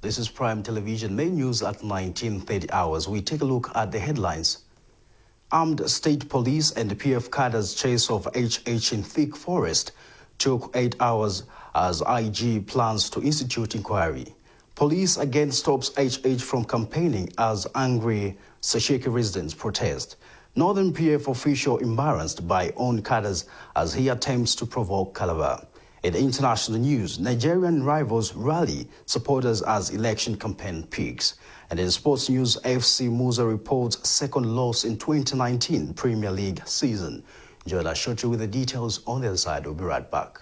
This is Prime Television main news at 19:30 hours. We take a look at the headlines. Armed state police and the PF cadres chase of HH in thick forest took 8 hours as IG plans to institute inquiry. Police again stops HH from campaigning as angry Cheleka residents protest. Northern PF official embarrassed by own cadres as he attempts to provoke caliber. In international news, Nigerian rivals rally supporters as election campaign peaks. And in sports news, FC Musa reports second loss in 2019 Premier League season. Join us shortly with the details on the other side. We'll be right back.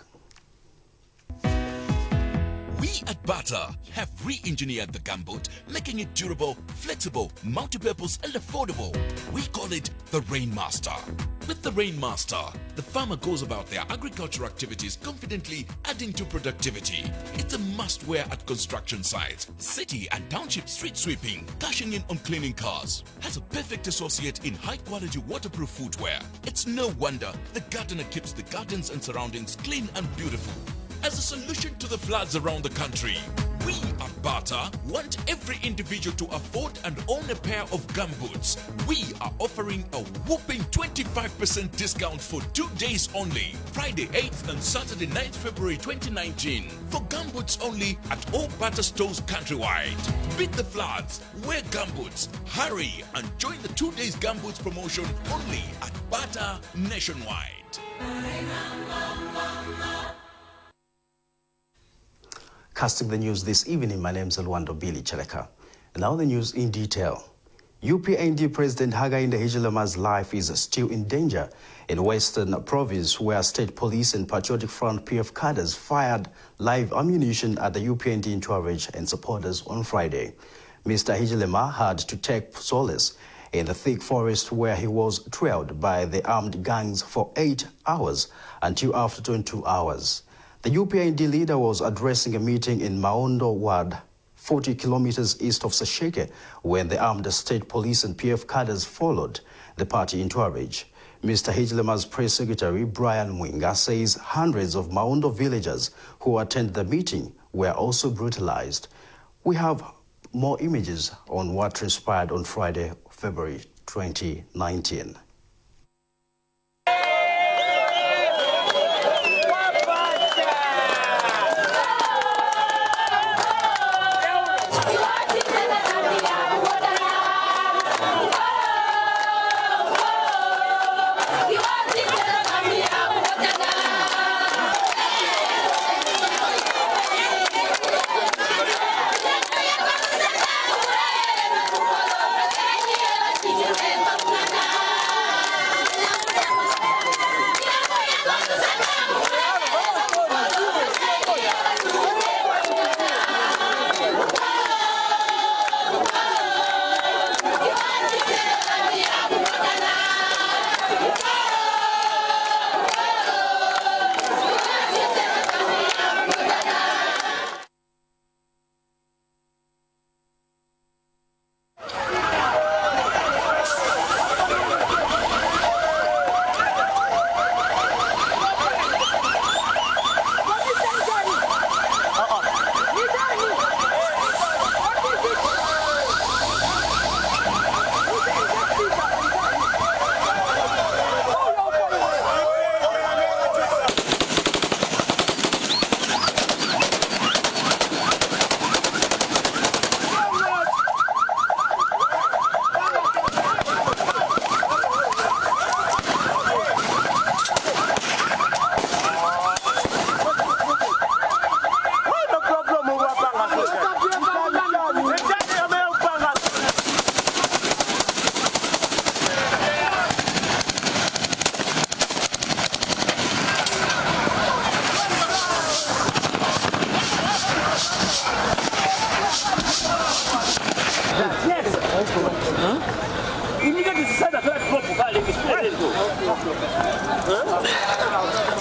We at Bata have re-engineered the gumboot, making it durable, flexible, multi-purpose and affordable. We call it the Rainmaster. With the Rainmaster, the farmer goes about their agricultural activities confidently, adding to productivity. It's a must-wear at construction sites, city and township street sweeping, cashing in on cleaning cars. Has a perfect associate in high-quality waterproof footwear. It's no wonder the gardener keeps the gardens and surroundings clean and beautiful. As a solution to the floods around the country, we at Bata want every individual to afford and own a pair of gumboots. We are offering a whopping 25% discount for 2 days only, Friday 8th and Saturday 9th February 2019, for gumboots only at all Bata stores countrywide. Beat the floods, wear gumboots, hurry and join the 2 days gumboots promotion only at Bata nationwide. Casting the news this evening, my name is Lwando Cheleka. Now the news in detail. UPND President Hakainde Hichilema's life is still in danger in Western Province, where State Police and Patriotic Front PF cadres fired live ammunition at the UPND entourage and supporters on Friday. Mr. Hichilema had to take solace in the thick forest where he was trailed by the armed gangs for 8 hours until after 22 hours. The UPND leader was addressing a meeting in Maondo Ward, 40 kilometers east of Cheleka, when the armed state police and PF cadres followed the party entourage. Mr. Hichilema's press secretary, Brian Mwinga, says hundreds of Maondo villagers who attended the meeting were also brutalized. We have more images on what transpired on Friday, February 2019.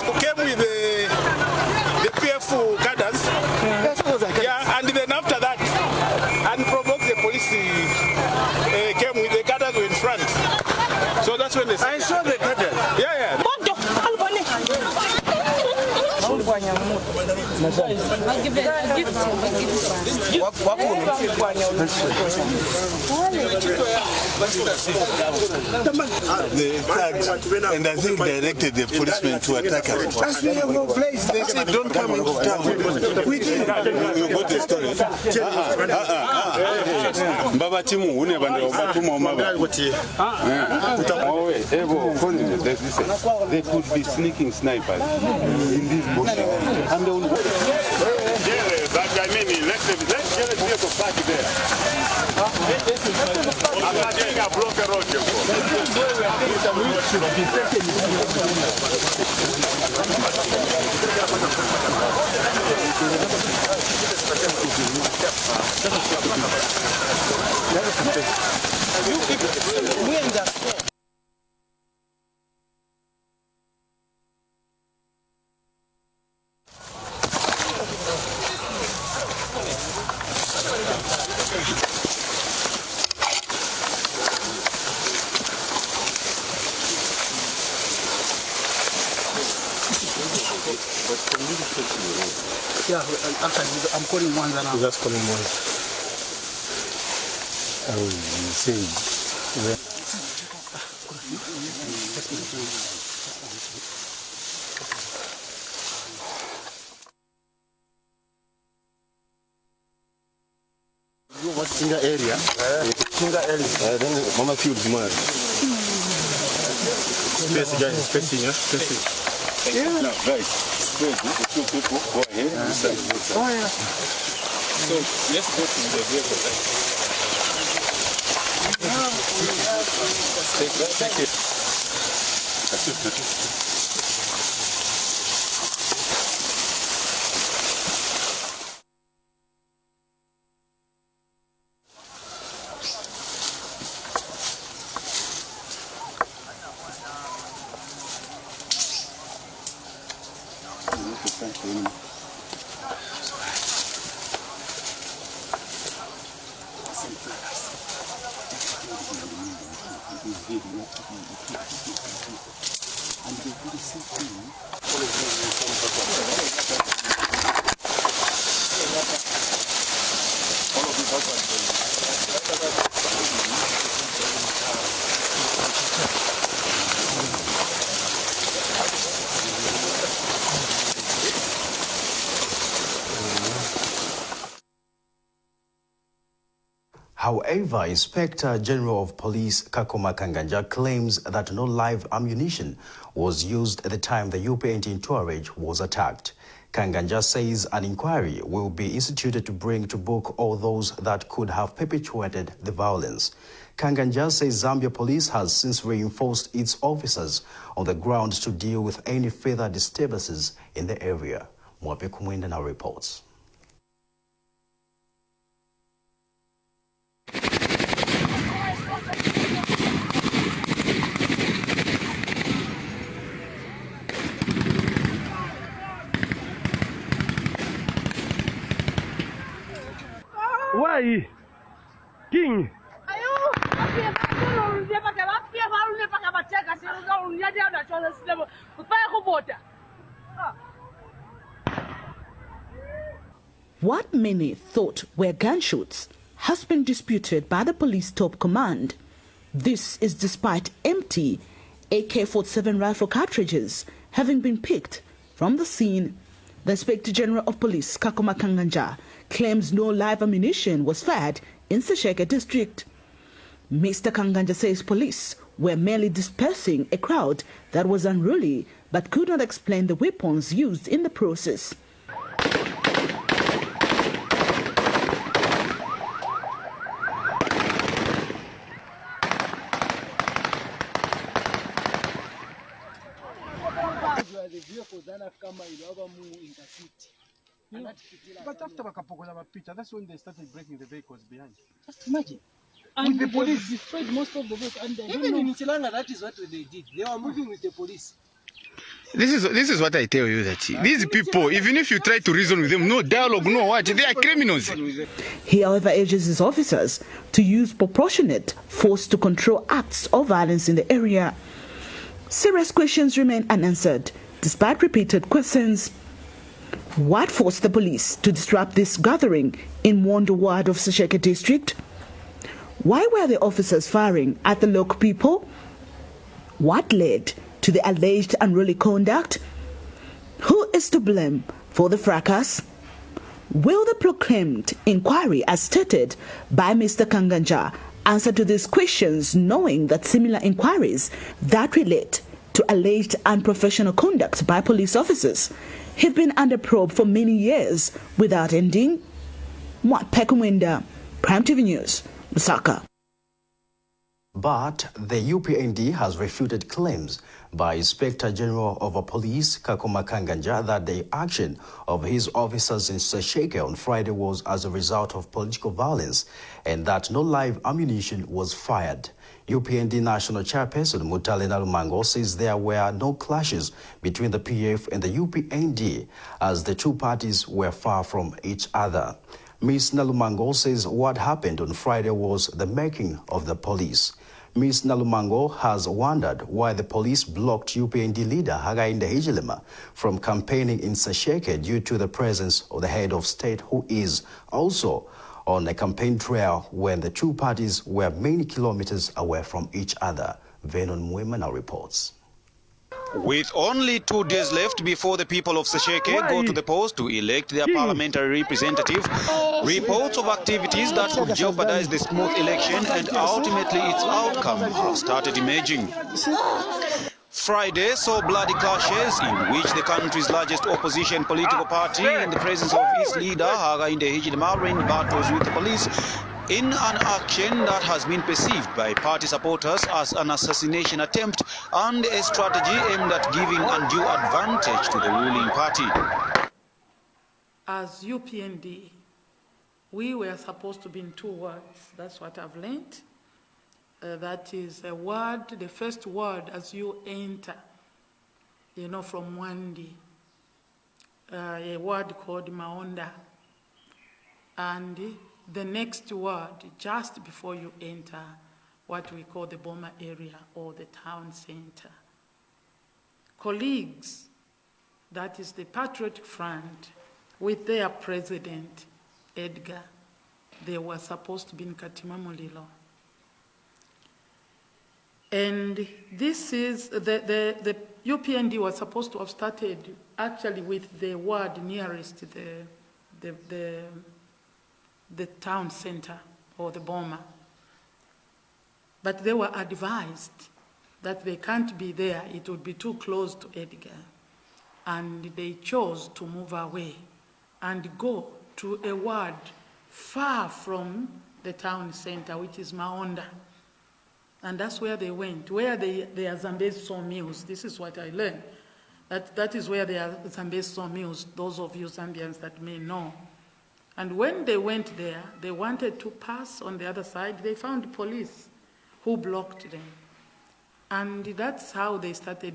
Who came with the PF cadres, yeah, and then after that, and provoked the police, came with the cadres in front. So that's when they said, I saw the cadres. Yeah, yeah. I'll give it and I think directed the policemen to attack us. As we have no place, they said, don't come into town. We did. You got the story. Mbaba timu une bande obatumo maba. They could be sneaking snipers in these bushes. And they will but I mean, let's get a vehicle back there. I'm not getting a broken road. Yeah, actually, I'm calling Mwanza now. Just calling Mwanza. I was saying. What's in the area? In the area. Then Mama feels more. Space, guys, spacing, yeah? Spacing. Yeah. No, right. The two people go ahead and decide. Oh, yeah. So let's go to the vehicle. Take it. That's it. However, Inspector General of Police Kakoma Kanganja claims that no live ammunition was used at the time the UPNT in Tuareg was attacked. Kanganja says an inquiry will be instituted to bring to book all those that could have perpetuated the violence. Kanganja says Zambia Police has since reinforced its officers on the ground to deal with any further disturbances in the area. Mwape Kumwenda now reports. Why? King. What many thought were gunshots has been disputed by the police top command. This is despite empty AK-47 rifle cartridges having been picked from the scene. The Inspector General of Police, Kakoma Kanganja, claims no live ammunition was fired in Cheleka district. Mr. Kanganja says police were merely dispersing a crowd that was unruly but could not explain the weapons used in the process. But after a couple of picture, that's when they started breaking the vehicles behind. Just imagine. And the the police destroyed most of the vehicles. And even in Cheleka, that is what they did. They were moving with the police. This is what I tell you, that these people, even if you try to reason with them, no dialogue, no what, they are criminals. He, however, urges his officers to use proportionate force to control acts of violence in the area. Serious questions remain unanswered, despite repeated questions. What forced the police to disrupt this gathering in Lwando ward of Cheleka district? Why were the officers firing at the local people? What led to the alleged unruly conduct? Who is to blame for the fracas? Will the proclaimed inquiry, as stated by Mr. Kanganja, answer to these questions, knowing that similar inquiries that relate to alleged unprofessional conduct by police officers have been under probe for many years without ending? Mwat Pekumwenda, Prime TV News, Lusaka. But the UPND has refuted claims by Inspector General of Police Kakoma Kanganja that the action of his officers in Cheleka on Friday was as a result of political violence and that no live ammunition was fired. UPND National Chairperson Mutale Lwando says there were no clashes between the PF and the UPND as the two parties were far from each other. Ms. Lwando says what happened on Friday was the making of the police. Ms. Lwando has wondered why the police blocked UPND leader Hakainde Hichilema from campaigning in Cheleka due to the presence of the head of state who is also on a campaign trail when the two parties were many kilometers away from each other. Venon Mwema reports. With only 2 days left before the people of Cheleka go to the polls to elect their parliamentary representative, reports of activities that would jeopardize the smooth election and ultimately its outcome have started emerging. Friday saw bloody clashes in which the country's largest opposition political party, in the presence of its leader Hakainde Hichilema, ran battles with the police in an action that has been perceived by party supporters as an assassination attempt and a strategy aimed at giving undue advantage to the ruling party. As UPND, we were supposed to be in 2 words. That's what I've learned. That is a word, the first word as you enter, from Mwandi, a word called Maonda. And the next word, just before you enter what we call the Boma area or the town center. Colleagues, that is the Patriotic Front, with their president, Edgar, they were supposed to be in Katima Mulilo. And this is, the UPND was supposed to have started actually with the ward nearest the town center or the Boma. But they were advised that they can't be there, it would be too close to Edgar. And they chose to move away and go to a ward far from the town center, which is Maonda. And that's where they went, where there are Zambezi sawmills. This is what I learned. That is where there are Zambezi sawmills, those of you Zambians that may know. And when they went there, they wanted to pass on the other side. They found police who blocked them. And that's how they started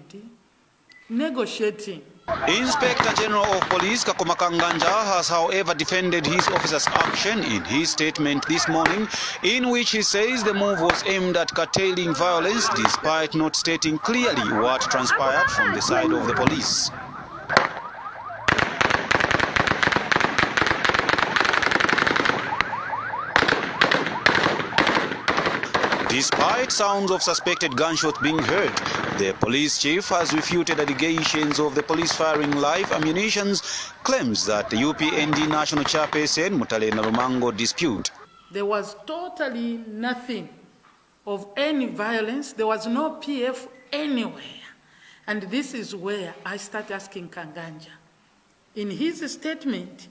negotiating. Inspector General of Police Kakoma Kanganja has, however, defended his officer's action in his statement this morning, in which he says the move was aimed at curtailing violence, despite not stating clearly what transpired from the side of the police. Despite sounds of suspected gunshots being heard, the police chief has refuted allegations of the police firing live ammunition, claims that the UPND National Chairperson Mutale Lwando dispute. There was totally nothing of any violence. There was no PF anywhere. And this is where I start asking Kanganja. In his statement,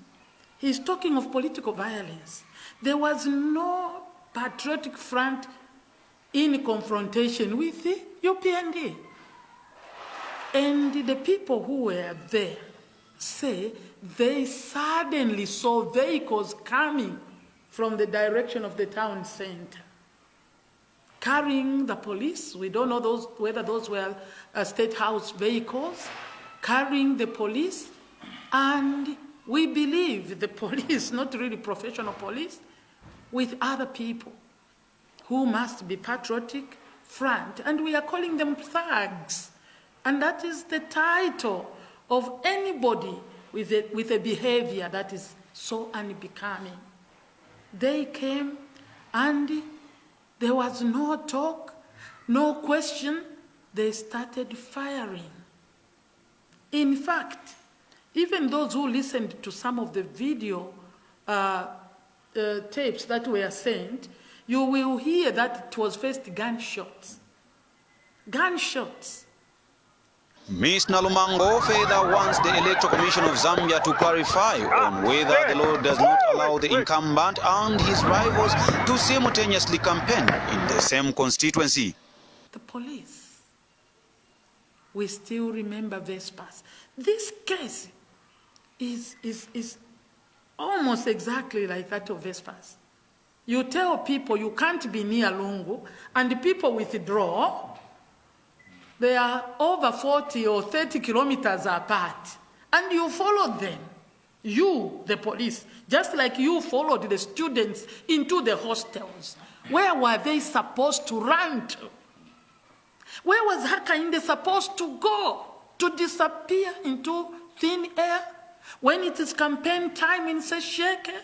he's talking of political violence. There was no Patriotic Front in confrontation with the UPND. And the people who were there say they suddenly saw vehicles coming from the direction of the town center, carrying the police. We don't know whether those were State House vehicles, carrying the police. And we believe the police, not really professional police, with other people who must be Patriotic Front, and we are calling them thugs. And that is the title of anybody with a behavior that is so unbecoming. They came and there was no talk, no question. They started firing. In fact, even those who listened to some of the video tapes that were sent, you will hear that it was first gunshots. Gunshots. Ms. Nalumango further wants the Electoral Commission of Zambia to clarify on whether the law does not allow the incumbent and his rivals to simultaneously campaign in the same constituency. The police, we still remember Vespers. This case is almost exactly like that of Vespers. You tell people you can't be near Lungu, and the people withdraw. They are over 40 or 30 kilometers apart, and you follow them. You, the police, just like you followed the students into the hostels. Where were they supposed to run to? Where was Hakainde supposed to go? To disappear into thin air? When it is campaign time in Cheleka,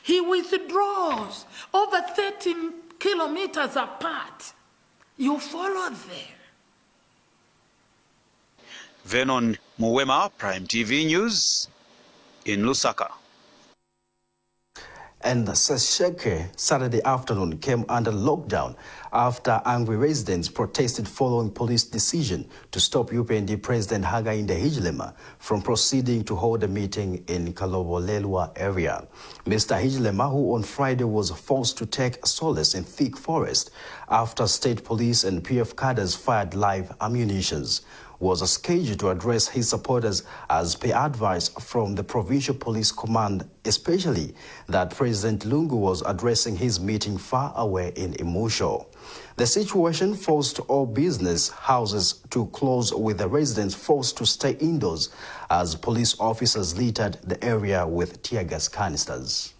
he withdraws over 30 kilometers apart. You follow them. Vernon Muwema, Prime TV News, in Lusaka. And Cheleka Saturday afternoon came under lockdown after angry residents protested following police decision to stop UPND President Hakainde Hichilema from proceeding to hold a meeting in Kalobolelwa area. Mr. Hichilema, who on Friday was forced to take solace in thick forest after state police and PF cadres fired live ammunitions, was scheduled to address his supporters as per advice from the Provincial Police Command, especially that President Lungu was addressing his meeting far away in Imusho. The situation forced all business houses to close, with the residents forced to stay indoors as police officers littered the area with tear gas canisters.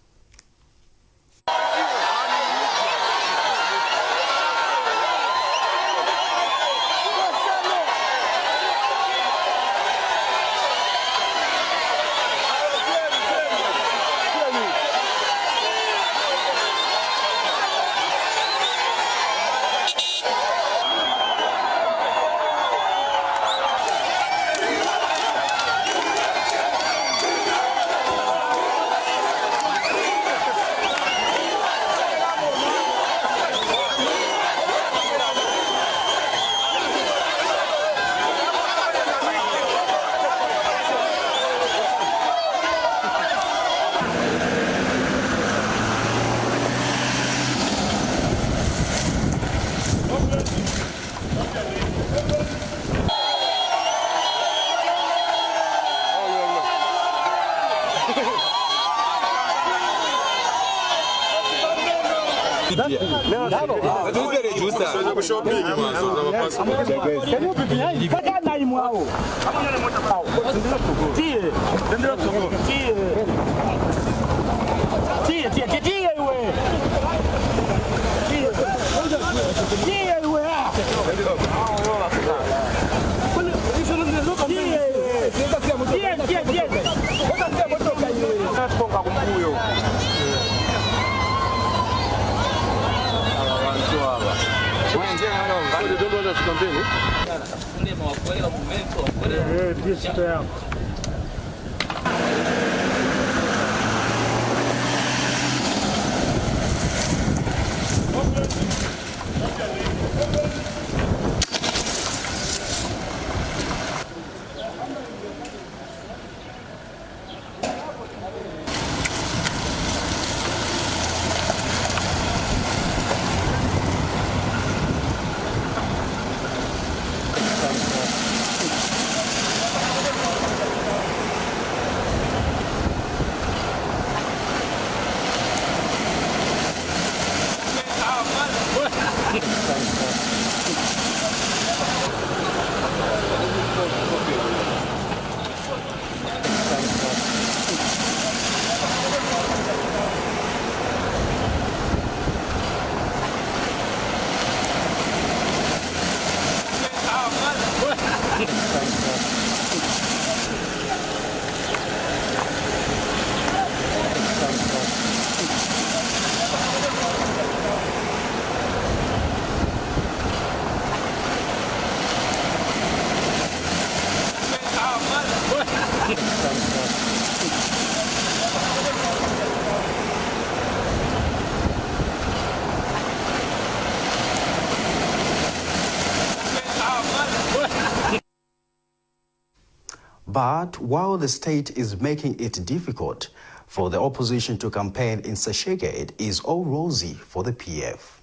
But while the state is making it difficult for the opposition to campaign in Cheleka, it is all rosy for the PF.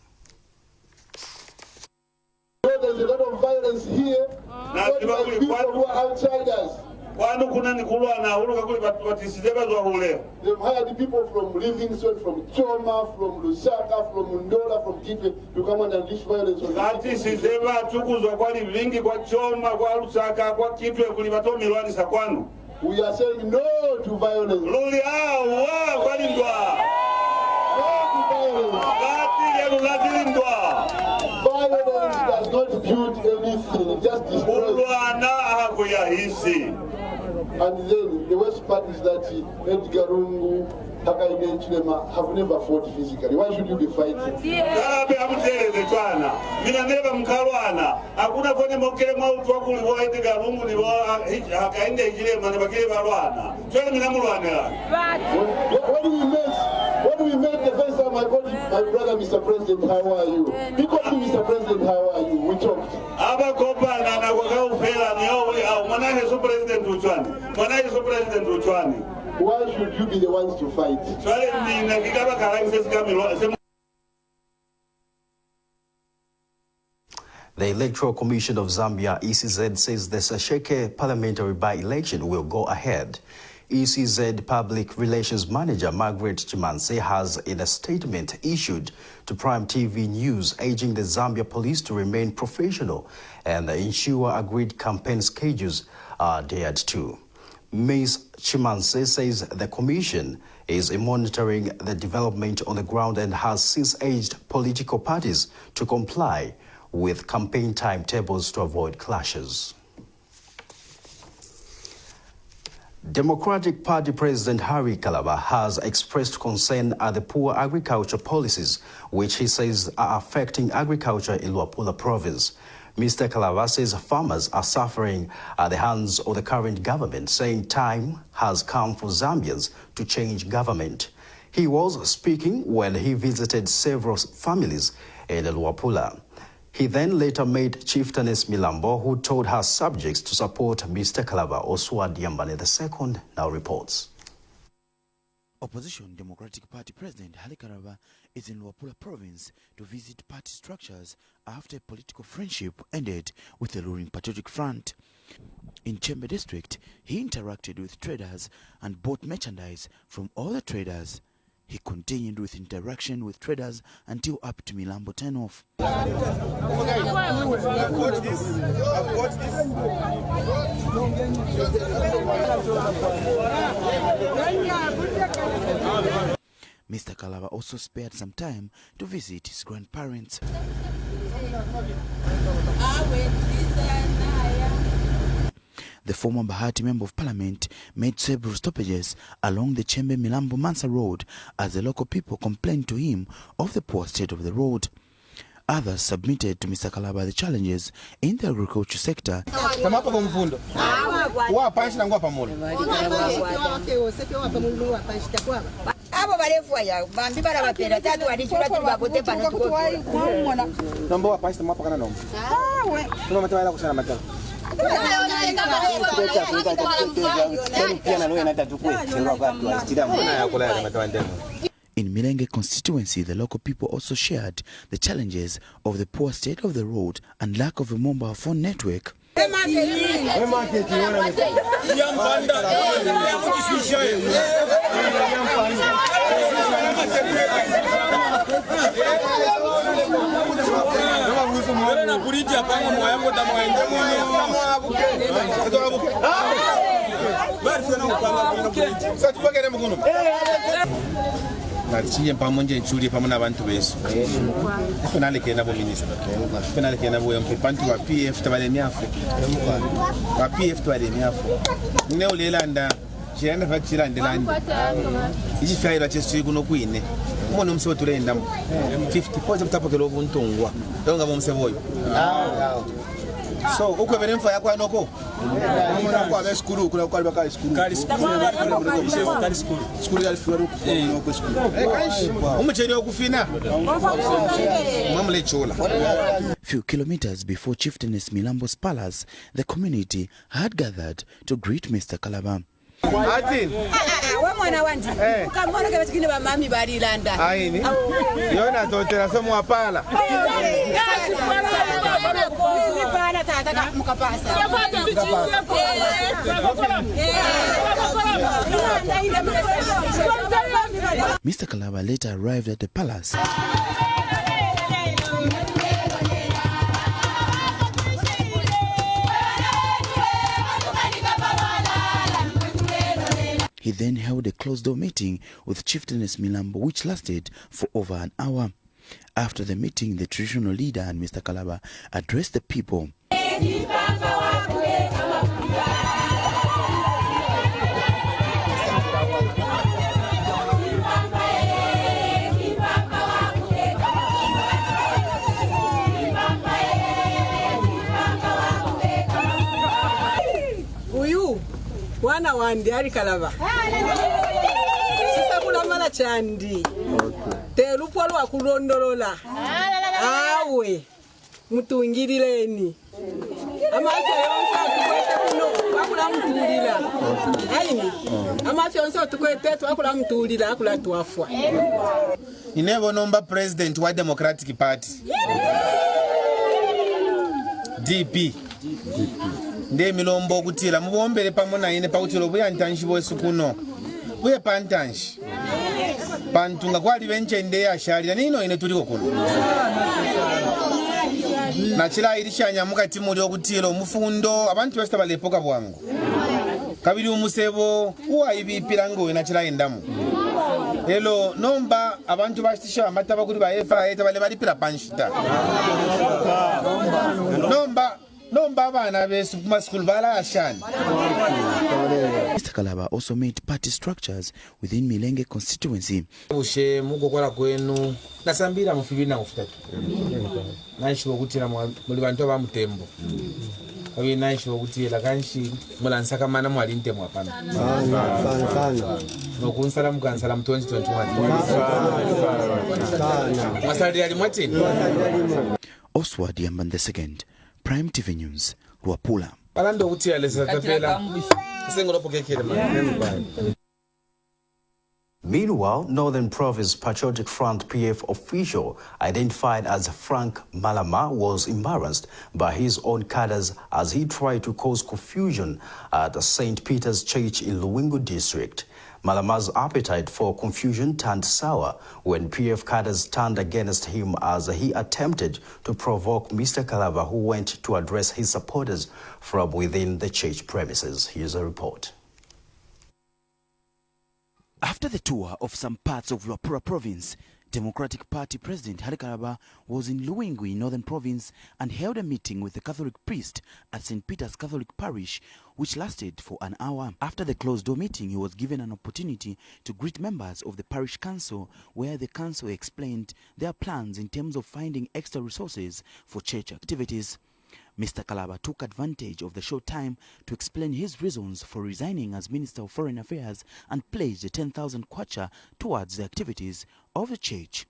There's a lot of violence here. People who are outsiders. They've hired people from Livingston, from Choma, from Lusaka, from Mundola, from Kitwe to come and unleash violence on the We are saying no to violence. No to violence. Violence does not build anything, it just destroys. And then the worst part is that Edgar Rungu, Hakainde and Chilema have never fought physically. Why should you be fighting? When we met the first time, I called my brother, Mr. President, how are you? He called me, Mr. President, how are you? We talked. Why should you be the ones to fight? The Electoral Commission of Zambia, ECZ, says the Cheleka parliamentary by-election will go ahead. ECZ Public Relations Manager Margaret Chimanse has, in a statement issued to Prime TV News, urging the Zambia police to remain professional and ensure agreed campaign schedules are adhered to. Ms. Chimanse says the commission is monitoring the development on the ground and has since urged political parties to comply with campaign timetables to avoid clashes. Democratic Party President Harry Kalaba has expressed concern at the poor agriculture policies, which he says are affecting agriculture in Lwando province. Mr. Kalaba says farmers are suffering at the hands of the current government, saying time has come for Zambians to change government. He was speaking when he visited several families in Lwando. He then later met Chieftainess Milambo, who told her subjects to support Mr. Kalaba. Oswa Diambane II now reports. Opposition Democratic Party President Harry Kalaba is in Lwando province to visit party structures after political friendship ended with the ruling Patriotic Front. In Chembe district, he interacted with traders and bought merchandise from all the traders. He continued with interaction with traders until up to Milambo turn-off. Mr. Kalaba also spared some time to visit his grandparents. The former Bahati Member of Parliament made several stoppages along the Chembe Milambo Mansa Road as the local people complained to him of the poor state of the road. Others submitted to Mr. Kalaba the challenges in the agriculture sector. In Milenge constituency, the local people also shared the challenges of the poor state of the road and lack of a mobile phone network. Nachiye pamoja nchuri pamoja abantu besu. Finale kena bo minister. Finale kena bo yompe pantu wa PF tabale miafu. Wa PF tabale miafu. Ne olelanda chiranda fakira ndelandi. Ichi faira chesu kuno kuine. Umuntu umse turenda 50% mtapokelo obuntungwa. Donga bomse boyo. So, uko venenfa yako anoko? Kwa be skulu, kuna kwa baka skulu. Kali skulu. Skulu ya skulu ko skulu. Kanshi. Umucheni okufina. Mamle chola. Few kilometers before Chieftainess Milambo's palace, the community had gathered to greet Mr. Kalaba. Atin. Mwana wandi. Ukamona ke basikini ba mami bari landa. Aini. Yona totera somo apala. Mr. Kalaba later arrived at the palace. He then held a closed-door meeting with Chieftainess Milambo, which lasted for over an hour. After the meeting, the traditional leader and Mr. Kalaba addressed the people. Wana wandi ari Kalaba. Sisa kulamala chandi. Te lupolo akulondolola. Awe. Mutungilileni. Amafya yonsa tukwete kuno. Wakula mtulila. Aini. Amafya yonsa tukwete wakula mtulila akula tuafwa. Inevo nomba president wa Democratic Party. DP. Nde milombo kutila mubombele pamona ine pakutilo buya ntanshi bwesu kuno buye pantanshi pantunga kwali benche nde ashali nino ine tuliko kuno na chila ilishanya mukati muri okutilo mufundo abantu besta balepoka bwangu kabiri umusebo uwayibipira ngo na chila endamu Hello, nomba abantu bastisha amataba kuri ba FA bale balipira panshita Mr. Kalaba also made party structures within Milenge constituency. Ushe muko kwala kwenu nasambira mufibina mufutatu. Naishi wokutira muri bantu ba mutembo. Kabi naishi wokutira kanshi mulansaka mana mwali ntemo apana. Sana. Nokunsala mukansala mu 2021. Masali ali mwati. Oswald Yamban II, Prime TV News, Lwapula. Meanwhile, Northern Province Patriotic Front PF official identified as Frank Malama was embarrassed by his own cadres as he tried to cause confusion at St. Peter's Church in Lwando district. Malama's appetite for confusion turned sour when PF cadres turned against him as he attempted to provoke Mr. Kalaba, who went to address his supporters from within the church premises. Here's a report. After the tour of some parts of Lwapula province, Democratic Party President Kalaba was in Lwando in Northern Province and held a meeting with the Catholic priest at St. Peter's Catholic Parish, which lasted for an hour. After the closed-door meeting, he was given an opportunity to greet members of the parish council, where the council explained their plans in terms of finding extra resources for church activities. Mr. Kalaba took advantage of the short time to explain his reasons for resigning as Minister of Foreign Affairs and pledged 10,000 kwacha towards the activities of the church.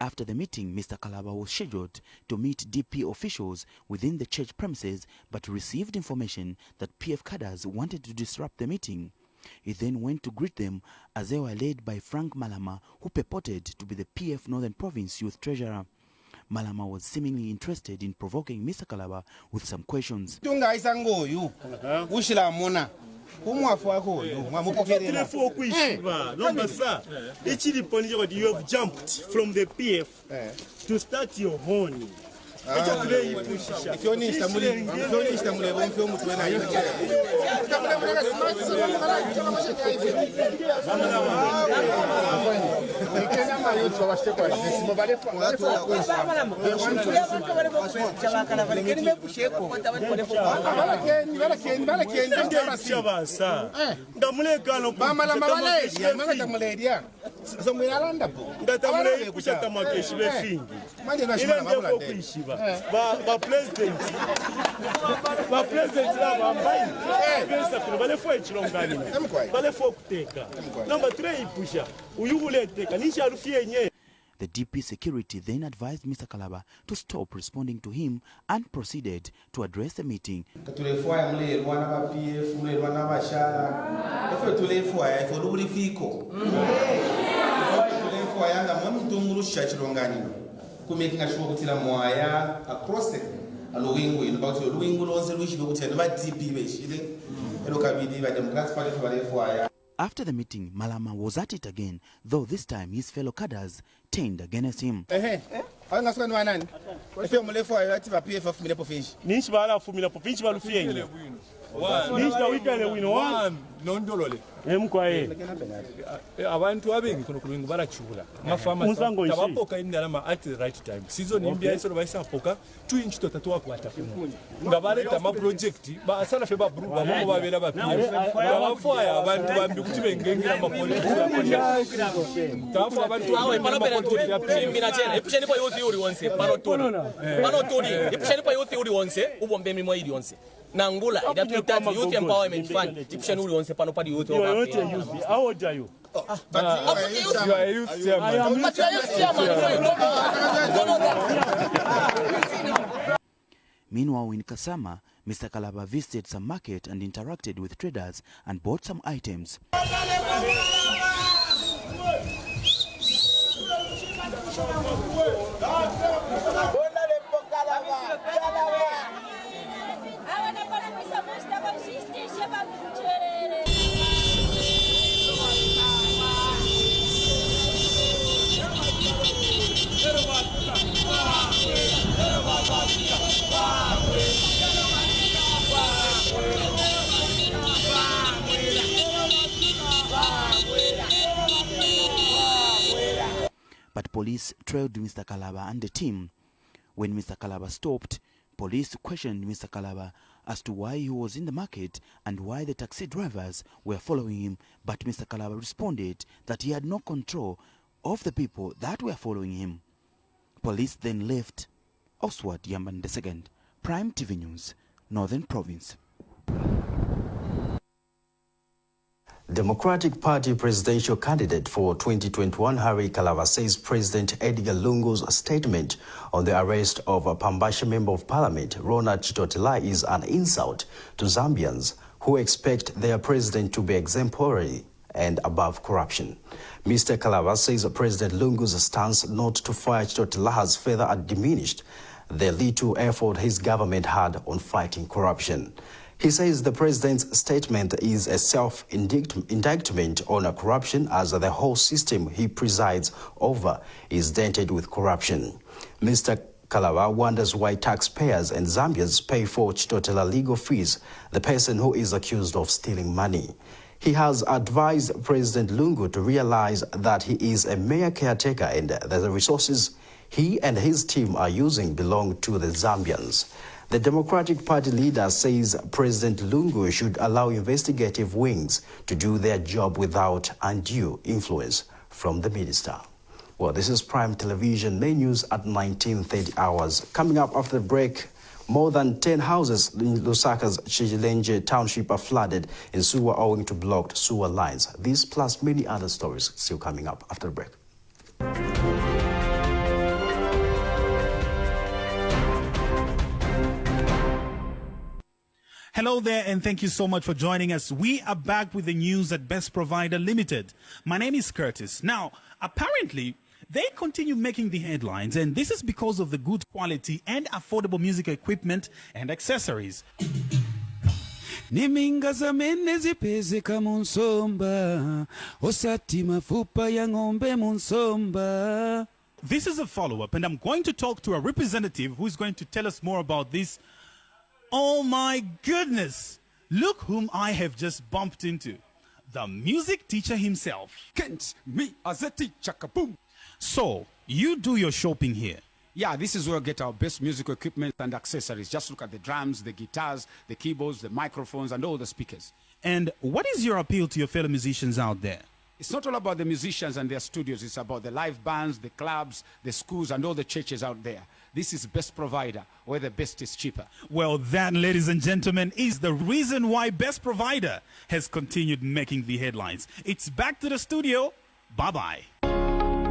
After the meeting, Mr. Kalaba was scheduled to meet DP officials within the church premises, but received information that PF cadres wanted to disrupt the meeting. He then went to greet them as they were led by Frank Malama, who purported to be the PF Northern Province Youth Treasurer. Malama was seemingly interested in provoking Mr. Kalaba with some questions. You have jumped from the PF to start your own. If you need The DP security then advised Mr. Kalaba to stop responding to him and proceeded to address the meeting. After the meeting, Malama was at it again, though this time his fellow cadres turned against him. Abantu abengi kuno kulungu barachula mafama tabapoka indalama at the right time season imbia isoro bayisapoka 2 inch totatu akwata ngabaleta ma project ba asala fe ba bruba mo babera ba bafaya abantu bambi kuti bengengira ma politics tafu abantu awe panopera tuli mina chena epusheni pa youth uri wonse panotoni epusheni pa youth uri wonse ubombe mimo iri wonse Nangula, that youth empowerment fund. Tipshan uli onse pano pa youth. How old are you? You are a youth chairman. Meanwhile, in Kasama, Mr. Kalaba visited some market and interacted with traders and bought some items. But police trailed Mr. Kalaba and the team. When Mr. Kalaba stopped, police questioned Mr. Kalaba as to why he was in the market and why the taxi drivers were following him, but Mr. Kalaba responded that he had no control of the people that were following him. Police then left. Oswald Yamban II, Prime TV News, Northern Province. Democratic Party presidential candidate for 2021 Harry Kalava says President Edgar Lungu's statement on the arrest of a Pambasha Member of Parliament, Ronald Chitotila, is an insult to Zambians who expect their president to be exemplary and above corruption. Mr. Kalava says President Lungu's stance not to fire Chitotila has further diminished the little effort his government had on fighting corruption. He says the president's statement is a self-indictment on corruption, as the whole system he presides over is dented with corruption. Mr. Kalava wonders why taxpayers and Zambians pay for Chitotila legal fees, the person who is accused of stealing money. He has advised President Lungu to realize that he is a mere caretaker and the resources he and his team are using belong to the Zambians. The Democratic Party leader says President Lungu should allow investigative wings to do their job without undue influence from the minister. Well, this is Prime Television, main news at 19:30 hours. Coming up after the break, more than 10 houses in Lusaka's Chijilenje township are flooded in sewer owing to blocked sewer lines. These plus many other stories still coming up after the break. Hello there, and thank you so much for joining us. We are back with the news at Best Provider Limited. My name is Curtis. Now, apparently, They continue making the headlines, and this is because of the good quality and affordable music equipment and accessories. Niminga zamene zipezeka munsomba osati mafupa ya ng'ombe munsomba. This is a follow-up, and I'm going to talk to a representative who's going to tell us more about this. Oh my goodness! Look whom I have just bumped into. The music teacher himself. Kent, me as a teacher, kaboom. So, you do your shopping here? Yeah, this is where we get our best musical equipment and accessories. Just look at the drums, the guitars, the keyboards, the microphones, and all the speakers. And what is your appeal to your fellow musicians out there? It's not all about the musicians and their studios. It's about the live bands, the clubs, the schools, and all the churches out there. This is Best Provider, where the best is cheaper. Well, that, ladies and gentlemen, is the reason why Best Provider has continued making the headlines. It's back to the studio. Bye-bye.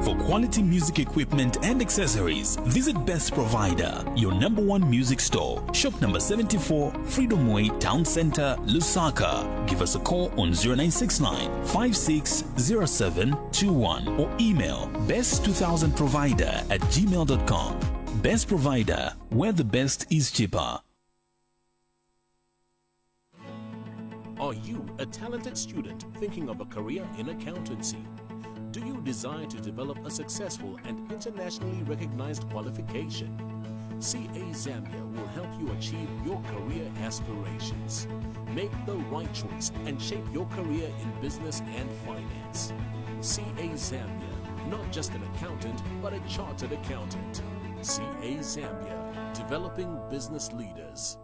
For quality music equipment and accessories, visit Best Provider, your #1 music store. Shop number 74, Freedom Way, Town Center, Lusaka. Give us a call on 0969 560721 or email best2000provider@gmail.com. Best Provider, where the best is cheaper. Are you a talented student thinking of a career in accountancy? Do you desire to develop a successful and internationally recognized qualification? CA Zambia will help you achieve your career aspirations. Make the right choice and shape your career in business and finance. CA Zambia, not just an accountant, but a chartered accountant. CA Zambia, developing business leaders.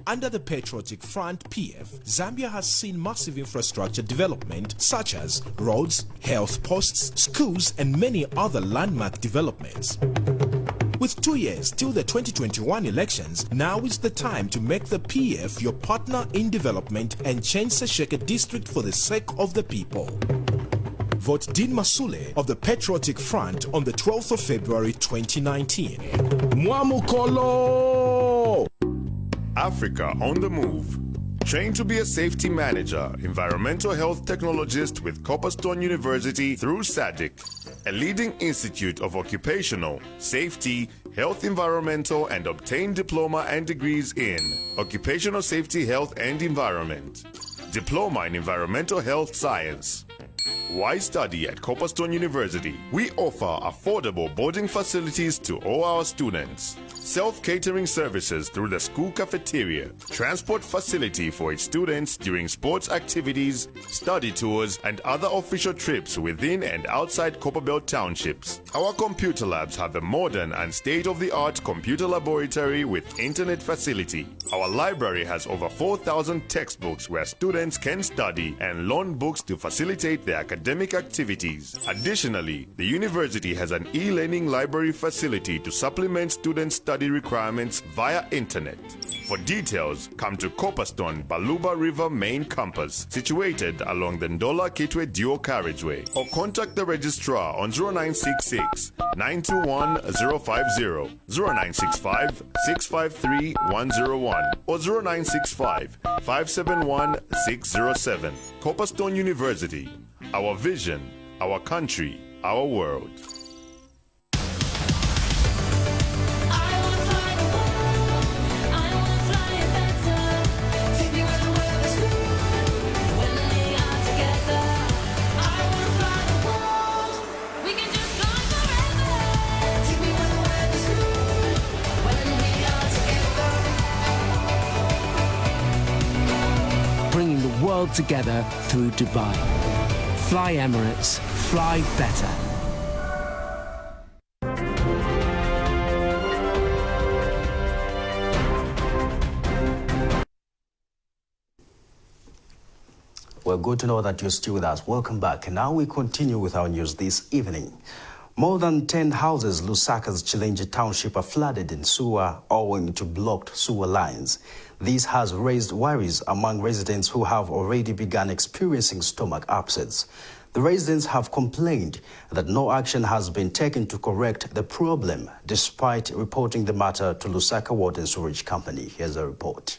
Under the Patriotic Front PF, Zambia has seen massive infrastructure development such as roads, health posts, schools, and many other landmark developments. With 2 years till the 2021 elections, now is the time to make the PF your partner in development and change Cheleka district for the sake of the people. Vote Dean Masule of the Patriotic Front on the 12th of February 2019. Mwamukolo! Africa on the move. Train to be a safety manager, environmental health technologist with Copperstone University through SADC, a leading institute of occupational, safety, health, environmental, and obtain diploma and degrees in occupational safety, health, and environment. Diploma in environmental health science. Why study at Copperstone University? We offer affordable boarding facilities to all our students, self-catering services through the school cafeteria, transport facility for its students during sports activities, study tours, and other official trips within and outside Copperbelt townships. Our computer labs have a modern and state-of-the-art computer laboratory with internet facility. Our library has over 4,000 textbooks where students can study and loan books to facilitate their academic activities. Additionally, the university has an e-learning library facility to supplement students' study requirements via internet. For details, come to Copperstone Baluba River Main Campus, situated along the Ndola Kitwe Dual Carriageway, or contact the registrar on 0966 921 050, 0965 653 101, or 0965 571 607. Copperstone University. Our vision, our country, our world. Bringing the world together through Dubai. Fly Emirates, fly better. Well, good to know that you're still with us. Welcome back. And now we continue with our news this evening. More than 10 houses Lusaka's Chilenji township are flooded in sewer owing to blocked sewer lines. This has raised worries among residents who have already begun experiencing stomach upsets. The residents have complained that no action has been taken to correct the problem, despite reporting the matter to Lusaka Water and Sewerage Company. Here's a report.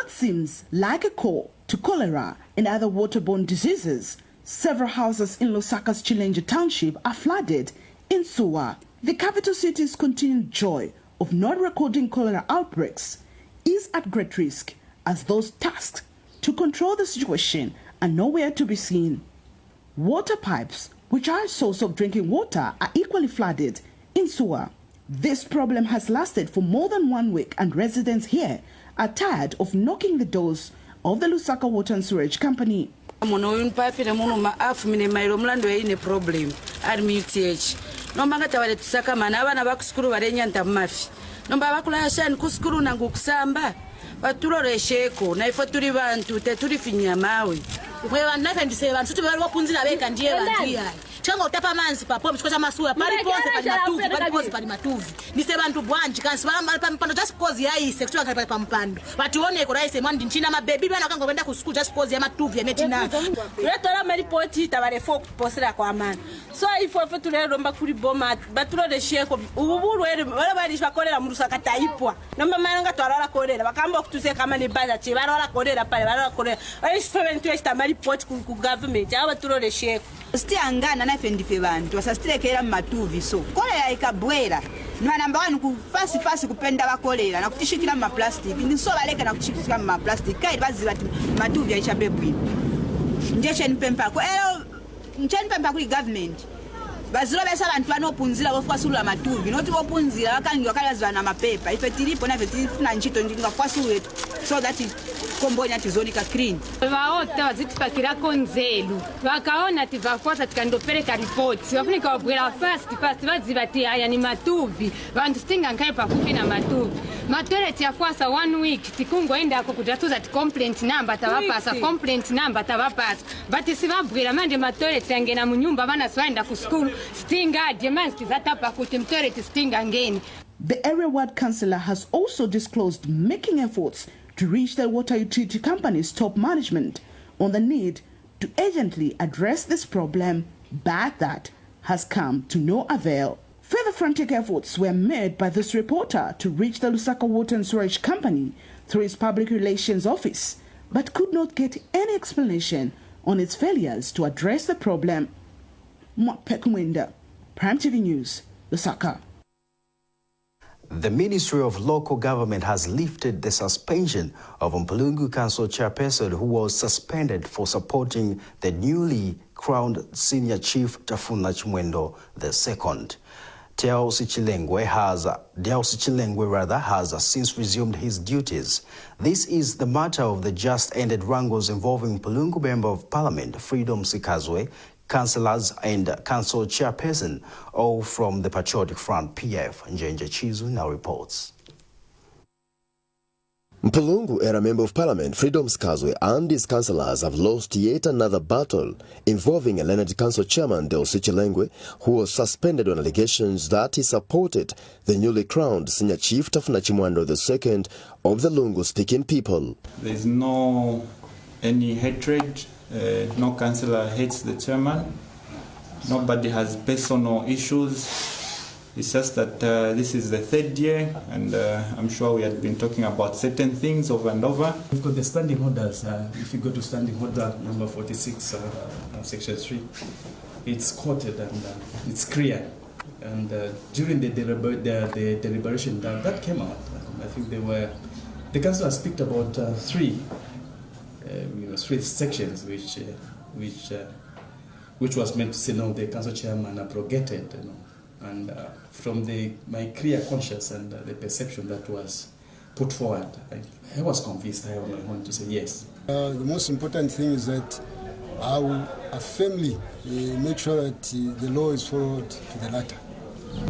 what seems like a call to cholera and other waterborne diseases, several houses in Lusaka's Cheleka township are flooded in Suwa. The capital city's continued joy of not recording cholera outbreaks is at great risk as those tasked to control the situation are nowhere to be seen. Water pipes, which are a source of drinking water, are equally flooded in Suwa. This problem has lasted for more than 1 week, and residents here are tired of knocking the doors of the Lusaka Water and Sewage Company. Lwando problem RMUTH nomanga tawale tusaka mana abana bakusukuru barenyanta mafi nomba bakulayashani kusukuru nangu kusamba batuloresheko na ifo tuli bantu tetuli finyamawe mwe bantu ndise bantu tubali wapunzira beka ndiye bantu chango utapa manzi papo mchikocha masuya pali pose pali matuvi ndise bantu bwanji kansi pampando just cause ya ise kutoka pali pampando batione ko raise mwandi nchina mabebi bana kango benda ku school just cause ya matuvi yametina letora mali poti tabare fo posera kwa amana so ifo tulero kuri boma batuloresheko ububuru wale bali bakorera mu Lusaka taipwa nomba mananga twarara korera bakamba kutuse kama ni baza che barara korera pale barara korera ali 720 mali poti ku government aba tuloresheko stiangana na fendife bantu wasastilekera matuvi so kolera ikabwera namba wanu ku fasi kupenda bakolera na kutishikira mu plastic ndiso baleka na kutishikira mu plastic kai bazi bati matuvi aishabebwi njeche nipempa ko ncheni pempa kuri government baziro besa bantu banopunzira bofasula matuvi noti bopunzira bakangi wakalaza na mapepa ife tilipo na vetilipo na nchito ndinga kwasule so that kombonya tizonika clean vaota vazitipakira konzelu vakaona tivakwasa tikandopereka ripoti vafunika wabwera fast vaziva ati haya ni matuvi vantu sitinga nkai pafupi na matuvi matoreti yakwasa 1 week tikungoendako kuti atuza ti complaint number tavapasa but sivabwera manje matoreti angena munyumba vana sivaenda ku school sitinga adye manzi tizatapa kuti mtoreti sitinga ngeni. The area ward councillor has also disclosed making efforts to reach the water utility company's top management on the need to urgently address this problem, but that has come to no avail. Further frantic efforts were made by this reporter to reach the Lusaka Water and Sewage Company through its public relations office, but could not get any explanation on its failures to address the problem. Mwapek Prime TV News, Lusaka. The Ministry of Local Government has lifted the suspension of Mpulungu Council chairperson who was suspended for supporting the newly crowned senior chief Tafuna Chimwendo II. Delcy Chilengwe has since resumed his duties. This is the matter of the just ended wrangles involving Mpulungu Member of Parliament Freedom Sikazwe, councillors and council chairperson, all from the Patriotic Front PF. Njenje Chizu now reports. Mpulungu era Member of Parliament Freedom Sikazwe and his councillors have lost yet another battle involving a Leonard Council Chairman Delcy Chilengwe, who was suspended on allegations that he supported the newly crowned Senior Chief Tafuna Chimwendo II of the Lungu-speaking people. There is no any hatred. No councillor hates the chairman. Nobody has personal issues. It's just that this is the 3rd year, and I'm sure we had been talking about certain things over and over. We've got the standing orders. If you go to standing order number 46, section 3, it's quoted and it's clear. And during the deliberation that came out, I think the councillor speak about 3 sections which was meant to say no, the council chairman abrogated, and from my clear conscience and the perception that was put forward, I was convinced. I wanted to say yes. The most important thing is that I will firmly make sure that the law is followed to the letter.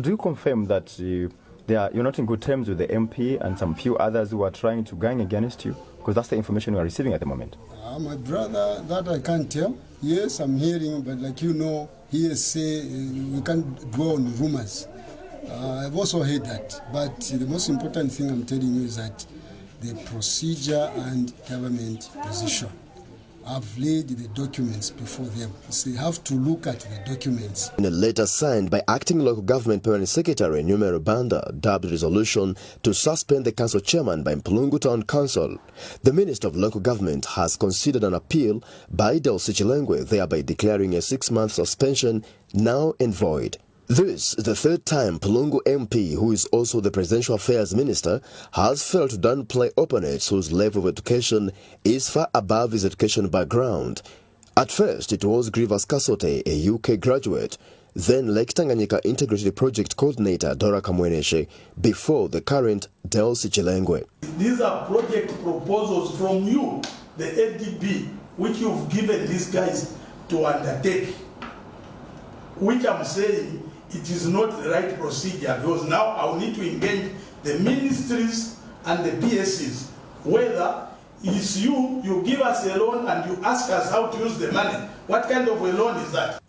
Do you confirm that you're not in good terms with the MP and some few others who are trying to gang against you? Because that's the information we are receiving at the moment. My brother, that I can't tell. Yes, I'm hearing, but like you know, hearsay, we can't go on rumors. I've also heard that. But the most important thing I'm telling you is that the procedure and government position I've laid the documents before them. So they have to look at the documents. In a letter signed by Acting Local Government Permanent Secretary Numero Banda, dubbed resolution to suspend the council chairman by Mpulungu Town Council, the Minister of Local Government has considered an appeal by Delcy Chilengwe, thereby declaring a 6-month suspension null and void. This is the third time Mpulungu MP, who is also the Presidential Affairs Minister, has failed to downplay opponents whose level of education is far above his education background. At first, it was Grievous Kasote, a UK graduate, then Lake Tanganyika Integrated Project Coordinator Dora Kamweneshe, before the current Delcy Chilengwe. These are project proposals from you, the ADB, which you've given these guys to undertake, which I'm saying it is not the right procedure, because now I'll need to engage the ministries and the PSCs, whether it's you give us a loan and you ask us how to use the money. What kind of a loan is that?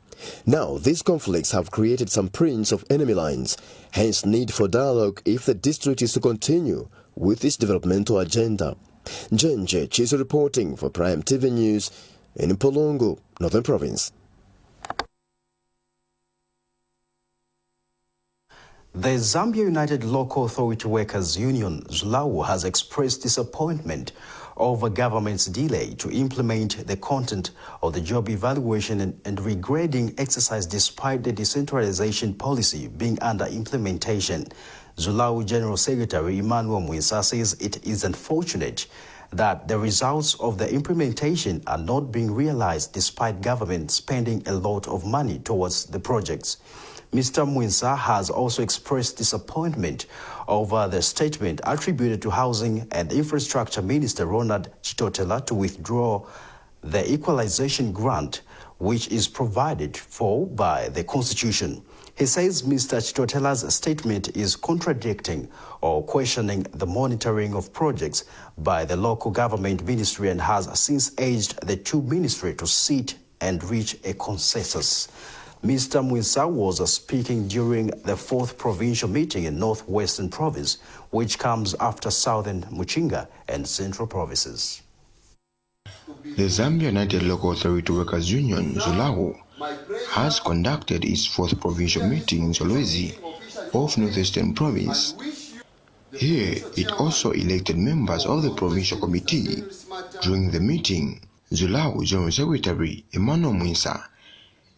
Now, these conflicts have created some prints of enemy lines, hence need for dialogue if the district is to continue with its developmental agenda. Njenje Chiso reporting for Prime TV News in Mpulungu, Northern Province. The Zambia United Local Authority Workers Union, ZULAW, has expressed disappointment over government's delay to implement the content of the job evaluation and regrading exercise despite the decentralization policy being under implementation. ZULAW General Secretary Emmanuel Mwinsa says it is unfortunate that the results of the implementation are not being realized despite government spending a lot of money towards the projects. Mr. Mwinsa has also expressed disappointment over the statement attributed to Housing and Infrastructure Minister Ronald Chitotela to withdraw the equalization grant, which is provided for by the Constitution. He says Mr. Chitotela's statement is contradicting or questioning the monitoring of projects by the local government ministry and has since urged the two ministries to sit and reach a consensus. Mr. Mwinsa was speaking during the 4th provincial meeting in Northwestern Province, which comes after Southern Muchinga and Central Provinces. The Zambia United Local Authority Workers Union, ZULAW, has conducted its 4th provincial meeting in Zolwezi of Northwestern Province. Here, it also elected members of the provincial committee. During the meeting, ZULAW General Secretary Emmanuel Mwinsa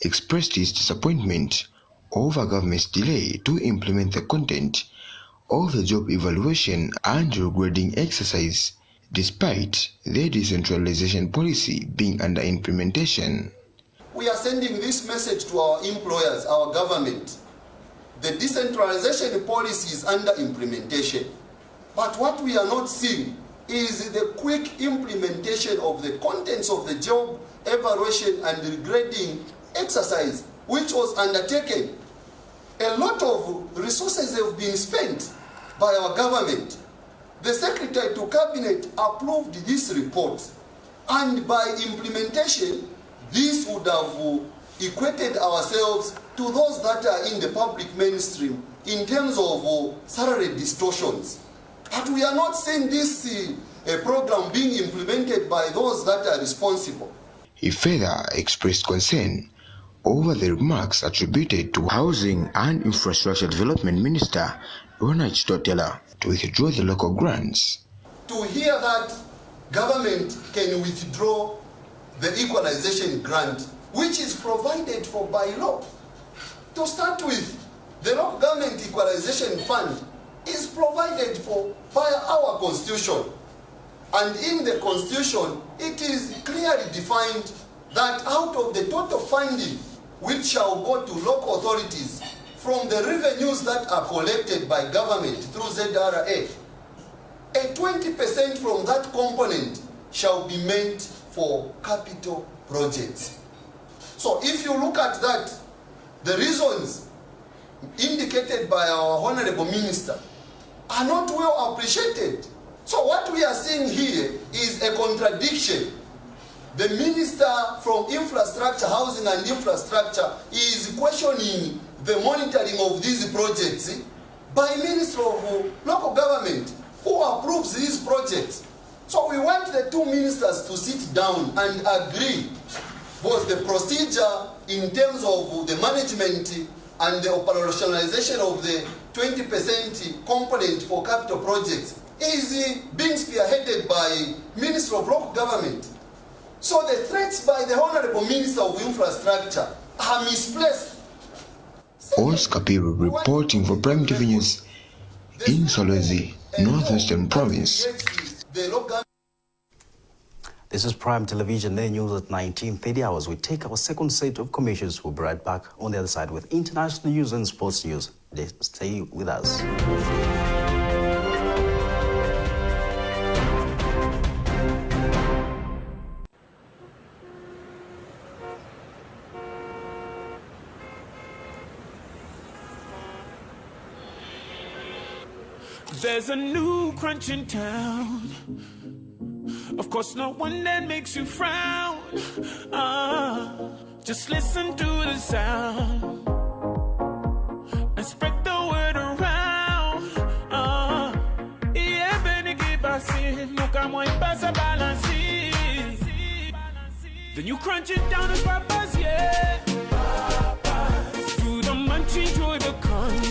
expressed his disappointment over government's delay to implement the content of the job evaluation and regrading exercise, despite the decentralization policy being under implementation. We are sending this message to our employers, our government. The decentralization policy is under implementation. But what we are not seeing is the quick implementation of the contents of the job evaluation and regrading exercise, which was undertaken. A lot of resources have been spent by our government. The Secretary to Cabinet approved this report, and by implementation, this would have equated ourselves to those that are in the public mainstream in terms of salary distortions. But we are not seeing this program being implemented by those that are responsible. He further expressed concern over the remarks attributed to Housing and Infrastructure Development Minister Ronald Chitotela to withdraw the local grants. To hear that government can withdraw the equalization grant, which is provided for by law. To start with, the local government equalization fund is provided for by our constitution. And in the constitution, it is clearly defined that out of the total funding which shall go to local authorities from the revenues that are collected by government through ZRA, a 20% from that component shall be meant for capital projects. So if you look at that, the reasons indicated by our Honorable Minister are not well appreciated. So what we are seeing here is a contradiction. The Minister from Infrastructure, Housing and Infrastructure is questioning the monitoring of these projects by Minister of Local Government, who approves these projects. So we want the two ministers to sit down and agree both the procedure in terms of the management and the operationalization of the 20% component for capital projects is being spearheaded by Minister of Local Government. So the threats by the Honorable Minister of Infrastructure are misplaced. Oscar Piru reporting for Prime TV News in Solwezi, Northwestern Province. This is Prime Television, their news at 19:30 hours. We take our second set of commissions. We'll be right back on the other side with international news and sports news. Stay with us. There's a new crunch in town. Of course, not one that makes you frown. Just listen to the sound and spread the word around. Yeah, better give us in. No come on, pass a balance. The new crunch it down is Papa's, yeah. Papa's. Do the munch, enjoy the crunch.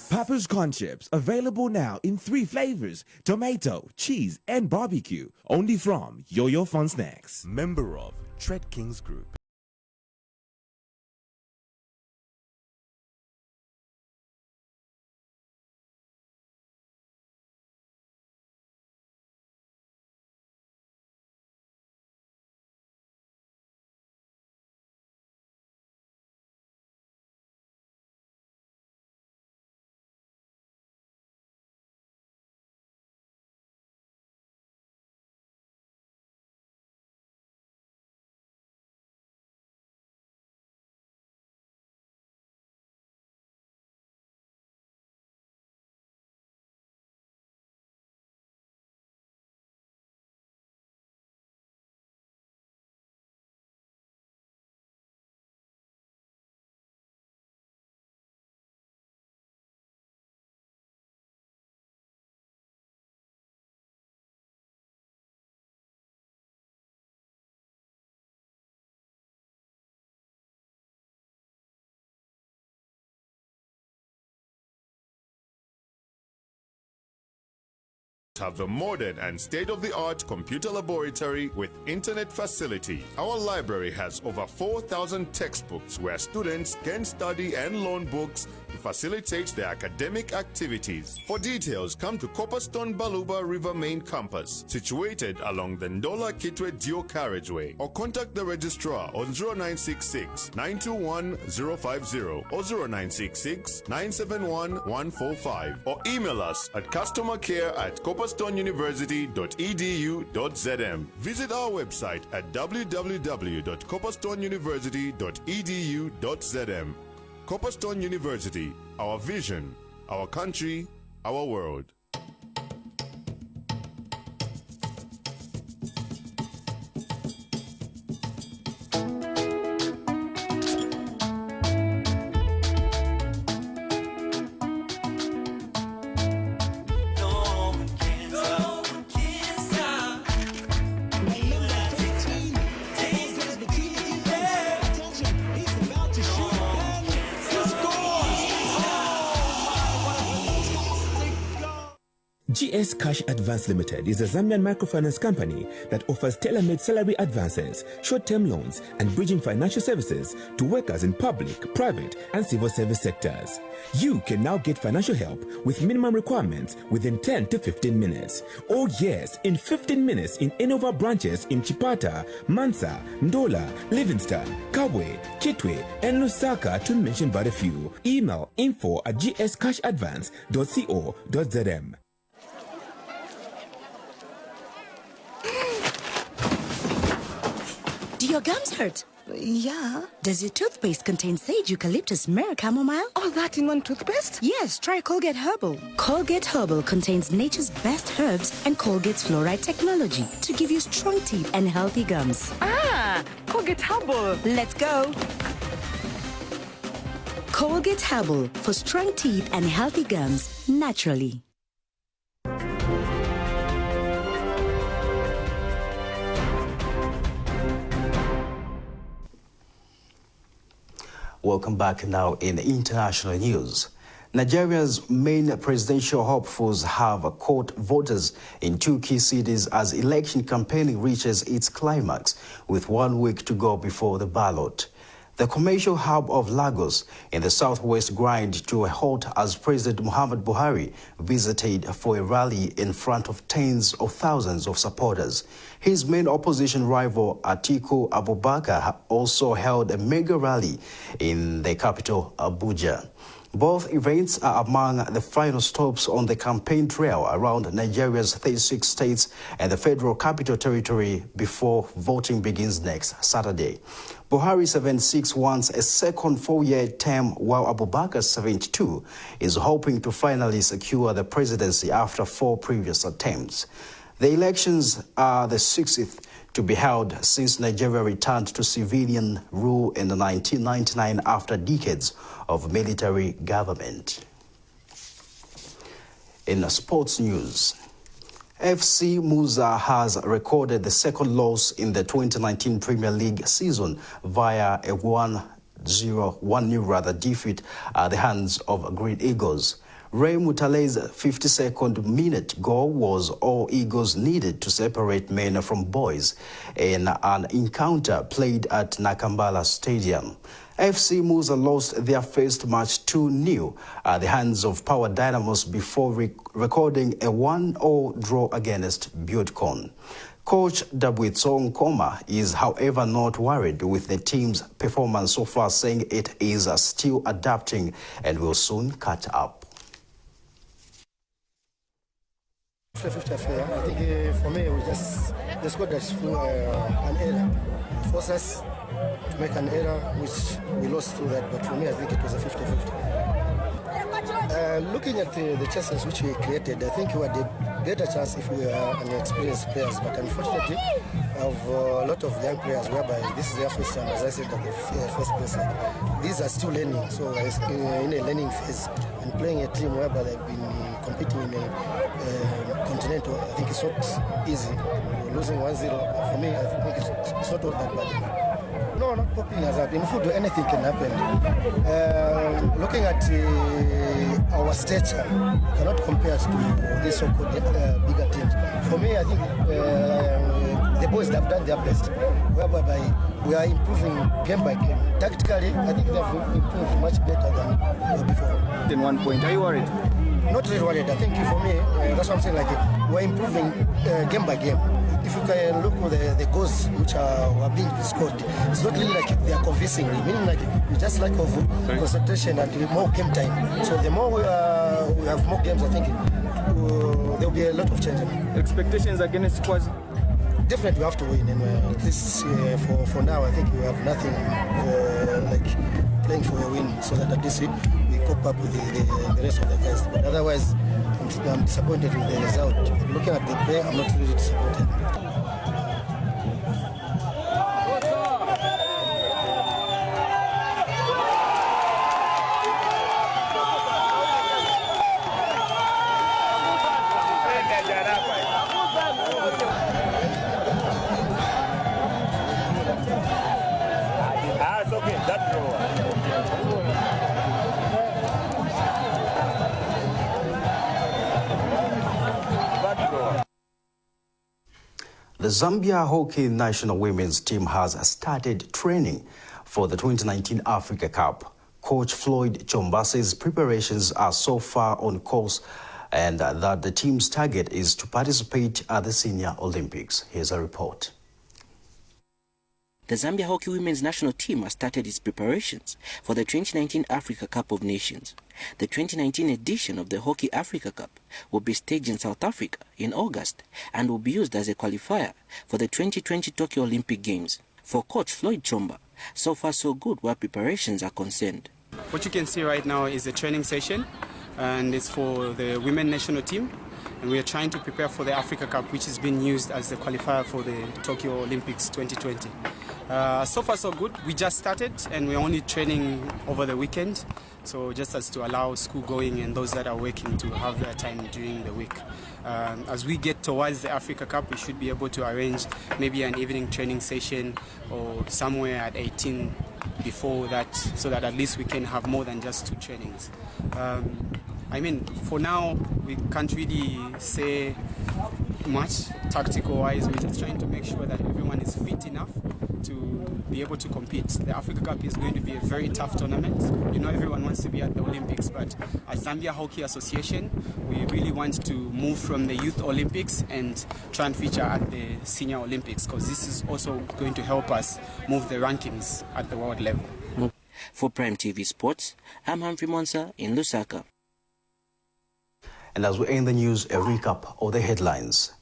Papa's Corn Chips, available now in 3 flavors: tomato, cheese, and barbecue. Only from Yo-Yo Fun Snacks. Member of Tread Kings Group. Have the modern and state-of-the-art computer laboratory with internet facility. Our library has over 4,000 textbooks where students can study and loan books to facilitate their academic activities. For details, come to Copperstone Baluba River Main Campus, situated along the Ndola Kitwe Dio Carriageway, or contact the registrar on 0966 921 050 or 0966 971 145, or email us at customercare@copperstoneuniversity.edu.zm. Visit our website at www.copperstoneuniversity.edu.zm. Copperstone University, our vision, our country, our world. GS Cash Advance Limited is a Zambian microfinance company that offers tailor-made salary advances, short-term loans, and bridging financial services to workers in public, private, and civil service sectors. You can now get financial help with minimum requirements within 10 to 15 minutes. Oh yes, in 15 minutes in any of our branches in Chipata, Mansa, Ndola, Livingston, Kabwe, Kitwe, and Lusaka, to mention but a few. Email info@gscashadvance.co.zm. Do your gums hurt? Yeah. Does your toothpaste contain sage, eucalyptus, myrrh, chamomile? All that in one toothpaste? Yes, try Colgate Herbal. Colgate Herbal contains nature's best herbs and Colgate's fluoride technology to give you strong teeth and healthy gums. Ah, Colgate Herbal. Let's go. Colgate Herbal for strong teeth and healthy gums naturally. Welcome back now in international news. Nigeria's main presidential hopefuls have caught voters in 2 key cities as election campaigning reaches its climax, with 1 week to go before the ballot. The commercial hub of Lagos in the southwest grind to a halt as President Muhammadu Buhari visited for a rally in front of tens of thousands of supporters. His main opposition rival, Atiku Abubakar, also held a mega rally in the capital, Abuja. Both events are among the final stops on the campaign trail around Nigeria's 36 states and the Federal Capital Territory before voting begins next Saturday. Buhari, 76, wants a second 4-year term, while Abubakar, 72, is hoping to finally secure the presidency after 4 previous attempts. The elections are the 60th to be held since Nigeria returned to civilian rule in 1999 after decades of military government. In sports news, FC Musa has recorded the second loss in the 2019 Premier League season via a 1-0 defeat at the hands of Green Eagles. Ray Mutale's 52nd minute goal was all Eagles needed to separate men from boys in an encounter played at Nakambala Stadium. FC Musa lost their first match 2-0 at the hands of Power Dynamos before recording a 1-0 draw against Buildcon. Coach Dabwitso Nkoma is, however, not worried with the team's performance so far, saying it is still adapting and will soon catch up. 50-50 affair. I think for me, the squad that's through an error. Forced us to make an error, which we lost through that. But for me, I think it was a 50-50. Looking at the chances which we created, I think we had a better chance if we were inexperienced players. But unfortunately, we have a lot of young players whereby this is their first time, as I said, at the first place. These are still learning, so in a learning phase. And playing a team whereby they've been competing in a continental, I think it's not easy. Losing 1-0, for me, I think it's not all that bad. No, not popping has happened. In football, anything can happen. Looking at our stature, cannot compare to these so-called bigger teams. For me, I think the boys have done their best, whereby we are improving game by game. Tactically, I think they have improved much better than before. In 1 point, are you worried? Not really worried. I think for me, that's what I'm saying, like we're improving game by game. If you can look at the goals which are being scored, it's not really like they are convincing, meaning like it's just lack of concentration and more game time. So the more we have more games, I think there will be a lot of change. Expectations against Kwazi? Definitely we have to win, and at least for now, I think we have nothing like playing for a win, so that at least we cope up with the rest of the guys. But otherwise, I'm disappointed with the result. Looking at the play, I'm not really disappointed. The Zambia hockey national women's team has started training for the 2019 Africa Cup. Coach Floyd Chomba says preparations are so far on course and that the team's target is to participate at the Senior Olympics. Here's a report. The Zambia hockey women's national team has started its preparations for the 2019 Africa Cup of Nations. The 2019 edition of the Hockey Africa Cup will be staged in South Africa in August and will be used as a qualifier for the 2020 Tokyo Olympic Games. For Coach Floyd Chomba, So far so good where preparations are concerned. What you can see right now is a training session, and it's for the women national team, and we are trying to prepare for the Africa Cup, which is being used as the qualifier for the Tokyo Olympics 2020. So far so good. We just started and we're only training over the weekend, so just as to allow school going and those that are working to have their time during the week. As we get towards the Africa Cup, we should be able to arrange maybe an evening training session or somewhere at 18 before that, so that at least we can have more than just 2 trainings. I mean, for now, we can't really say much tactical-wise. We're just trying to make sure that everyone is fit enough to be able to compete. The Africa Cup is going to be a very tough tournament. You know, everyone wants to be at the Olympics, but as Zambia Hockey Association, we really want to move from the Youth Olympics and try and feature at the Senior Olympics, because this is also going to help us move the rankings at the world level. For Prime TV Sports, I'm Humphrey Monsa in Lusaka. And as we end the news, a recap of the headlines.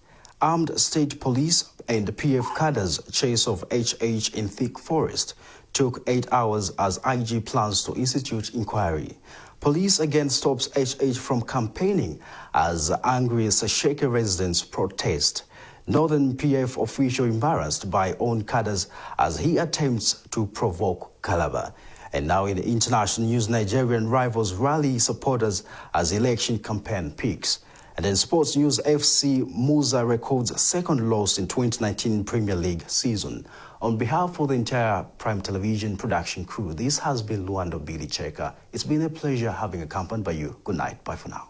Armed state police and PF cadres chase of HH in thick forest took 8 hours as IG plans to institute inquiry. Police again stops HH from campaigning as angry Cheleka residents protest. Northern PF official embarrassed by own cadres as he attempts to provoke Calabar. And now in the international news, Nigerian rivals rally supporters as election campaign peaks. And in sports news, FC Musa records second loss in 2019 Premier League season. On behalf of the entire Prime Television production crew, this has been Lwando Cheleka. It's been a pleasure having accompanied by you. Good night. Bye for now.